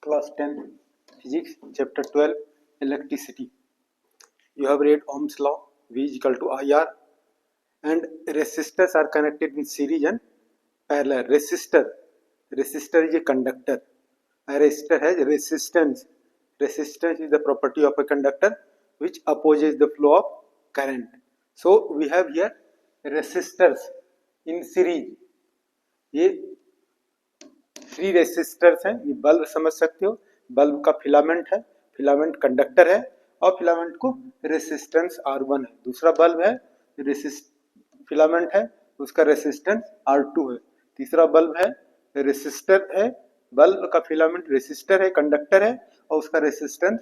Class 10 Physics, Chapter 12 Electricity. You have read Ohm's law, V is equal to IR, and resistors are connected in series and parallel. Resistor is a conductor. A resistor has resistance. Resistance is the property of a conductor which opposes the flow of current. So we have here resistors in series. ये three resistors हैं. ये bulb समझ सकते हो, bulb का filament है, filament conductor है और फिलामेंट को रेसिस्टेंस R1 है. दूसरा बल्ब है फिलामेंट है, उसका रेसिस्टेंस R2 है. तीसरा बल्ब है रेसिस्टर है, बल्ब का फिलामेंट रेसिस्टर है, कंडक्टर है और उसका रेसिस्टेंस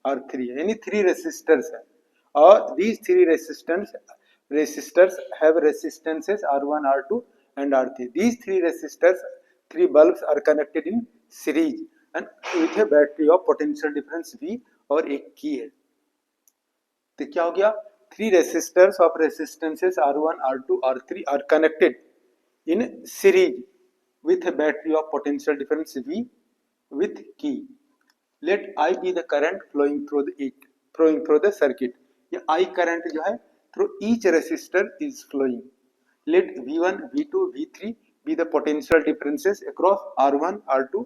R3 है. यानी थ्री रेसिस्टर्स है और these three resistors have resistances R1, R2 and R3. These three bulbs are connected in series and with a battery of potential difference V और एक की है. तो क्या हो गया? Three resistors of resistances R1, R2, R3 are connected in series with a battery of potential difference V with key. Let I be the current flowing through the circuit. ये I current जो है through each resistor is flowing. Let V1, V2, V3 be the potential differences across R1, R2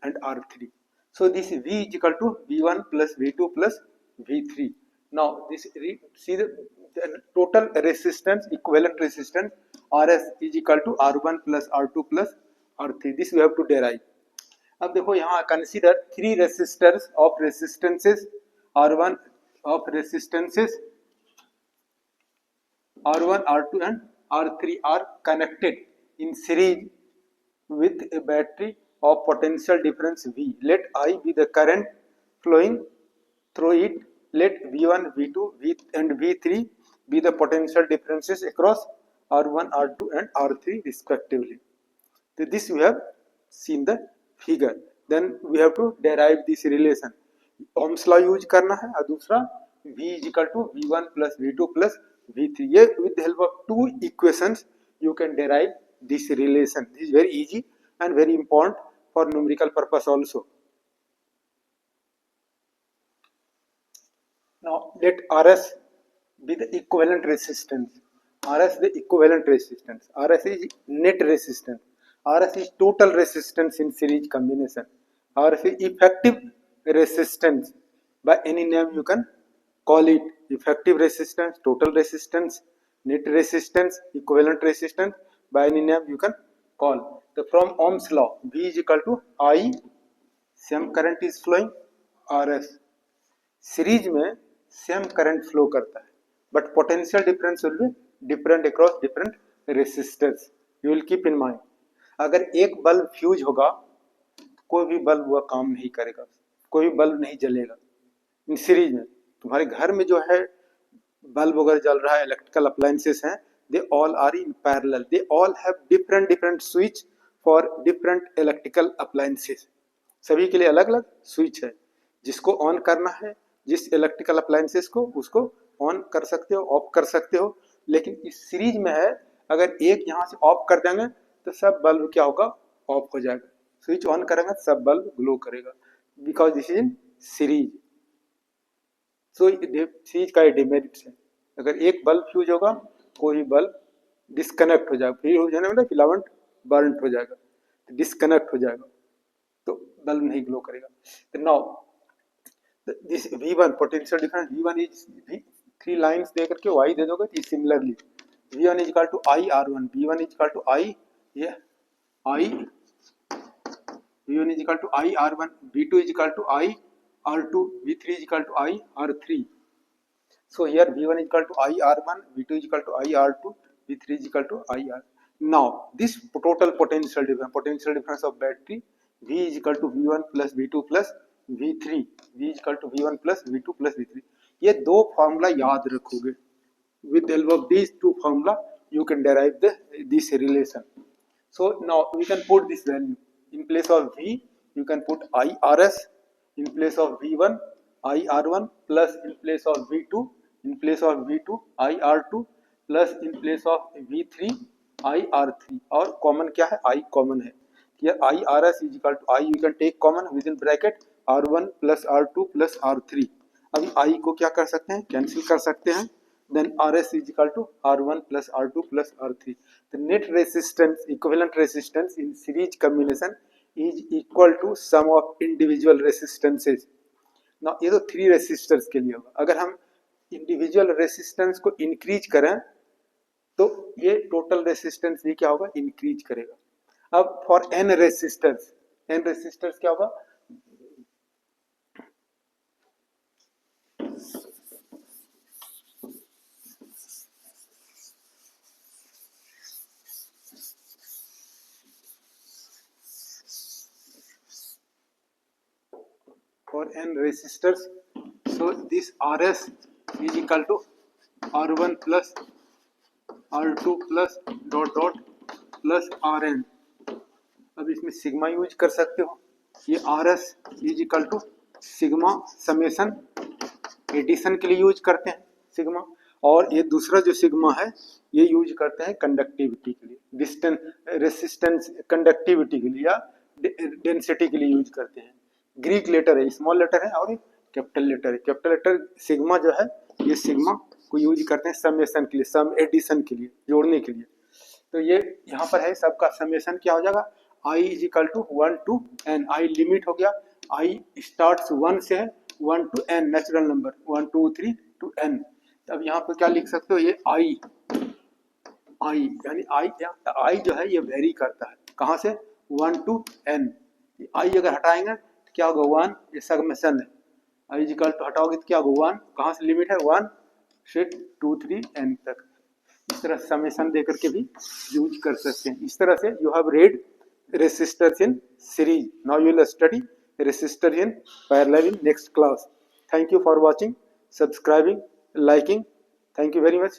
and R3. So this V is equal to V1 plus V2 plus V3. Now this see the total resistance, equivalent resistance RS is equal to R1 plus R2 plus R3. This we have to derive. अब देखो यहाँ consider three resistors of resistances R1 of resistances R1, R2 and R3 are connected in series with a battery of potential difference V. Let I be the current flowing through it. Let V1, V2 and V3 be the potential differences across R1, R2 and R3 respectively. So this we have seen the figure. Then we have to derive this relation. Ohm's law use करना है और दूसरा V is equal to V1 plus V2 plus V3. ये with the help of two equations you can derive this relation. This is very easy and very important for numerical purpose also. Now let RS be the equivalent resistance. RS the equivalent resistance. RS is net resistance. RS is total resistance in series combination. RS is effective resistance. By any name you can call it. Effective resistance, total resistance, net resistance, equivalent resistance. By any name you can call. So from Ohm's law, V is equal to I. Same current is flowing. RS. Series में same current flow करता है but potential difference will be different across different resistors. You will keep in mind. अगर एक bulb fuse होगा कोई भी bulb वह काम नहीं करेगा, कोई बल्ब नहीं जलेगा. इन सीरीज में तुम्हारे घर में जो है बल्ब वगैरह जल रहा है, इलेक्ट्रिकल अप्लायंसेस हैं, they all are in parallel. They all have different switch for different electrical appliances. सभी के लिए अलग अलग स्विच है. जिसको ऑन करना है, जिस इलेक्ट्रिकल अप्लायंसेस को, उसको ऑन कर सकते हो, ऑफ कर सकते हो. लेकिन इस सीरीज में है, अगर एक यहाँ से ऑफ कर देंगे तो सब बल्ब क्या होगा? ऑफ हो जाएगा. स्विच ऑन करेंगे सब बल्ब ग्लो करेगा because this is in series. So series का डिमेरिट्स है. अगर एक बल्ब फ्यूज होगा कोई बल्ब डिस्कनेक्ट हो जाएगा. फ्यूज हो जाने मतलब फिलामेंट बर्न हो जाएगा, डिस्कनेक्ट हो जाएगा तो बल्ब नहीं ग्लो करेगा. तो now this V1 potential difference, V1 is three lines दे करके Y दे दोगे तो similarly V1 is equal to I R1, V1 is equal to I, yeah, I V1 is equal to I R1, V2 is equal to I R2, V3 is equal to I R3. So here V1 is equal to I R1, V2 is equal to I R2, V3 is equal to I R. Now this total potential difference of battery V is equal to V1 plus V2 plus V3, V is equal to V1 plus V2 plus V3. ये दो formula याद रखोगे. With the help of these two formula you can derive this relation. So now we can put this value in place of V. You can put IRS in place of V1 IR1 plus in place of V2 in place of V2 IR2 plus in place of V3 IR3 और common क्या है? I common है. here I RS is equal to I you can take common within bracket R1 plus R2 plus R3. अभी I को क्या कर सकते हैं, कैंसिल कर सकते हैं. Then RS is equal to R1 plus R2 plus R3. The net resistance, equivalent resistance in series combination is equal to sum of individual resistances. Now ये तो 3 रेसिस्टर्स के लिए होगा. अगर हम इंडिविजुअल रेसिस्टेंस को इंक्रीज करें तो ये टोटल रेसिस्टेंस भी क्या होगा, इंक्रीज करेगा. अब फॉर n रेसिस्टर्स क्या होगा, for n resistors, so this RS is equal to R1 plus R2 plus dot plus RN. अब इसमें सिग्मा यूज कर सकते हो. ये RS is equal to sigma summation addition के लिए यूज करते हैं सिग्मा, और ये दूसरा जो सिग्मा है ये यूज करते हैं कंडक्टिविटी के लिए, डिस्टेंस रेसिस्टेंस कंडक्टिविटी के लिए या डेंसिटी के लिए यूज करते हैं. ग्रीक लेटर है, स्मॉल लेटर है और कैपिटल लेटर है. कैपिटल लेटर सिग्मा जो है ये सिग्मा को यूज करते हैं समेशन के लिए, सम एडिशन के लिए, जोड़ने के लिए. तो ये यहाँ पर है, सबका समेशन क्या हो जाएगा, I is equal to 1 to n. I limit हो गया, I स्टार्ट 1 से है 1 to n, natural number 1 2 3 to n. अब यहाँ पर क्या लिख सकते हो, ये I यानी I जो है ये वेरी करता है, कहाँ से 1 to n. I अगर हटाएंगे तो क्या होगा 1, ये समेशन है. I इज इक्वल टू हटाओगे तो क्या होगा 1, कहाँ से लिमिट है 1 से 2 3 n तक. इस तरह समेशन देकर के भी यूज कर सकते हैं. इस तरह से you have read resistors in series. Now you will study resistor in parallel in next class. Thank you for watching, subscribing, liking. Thank you very much.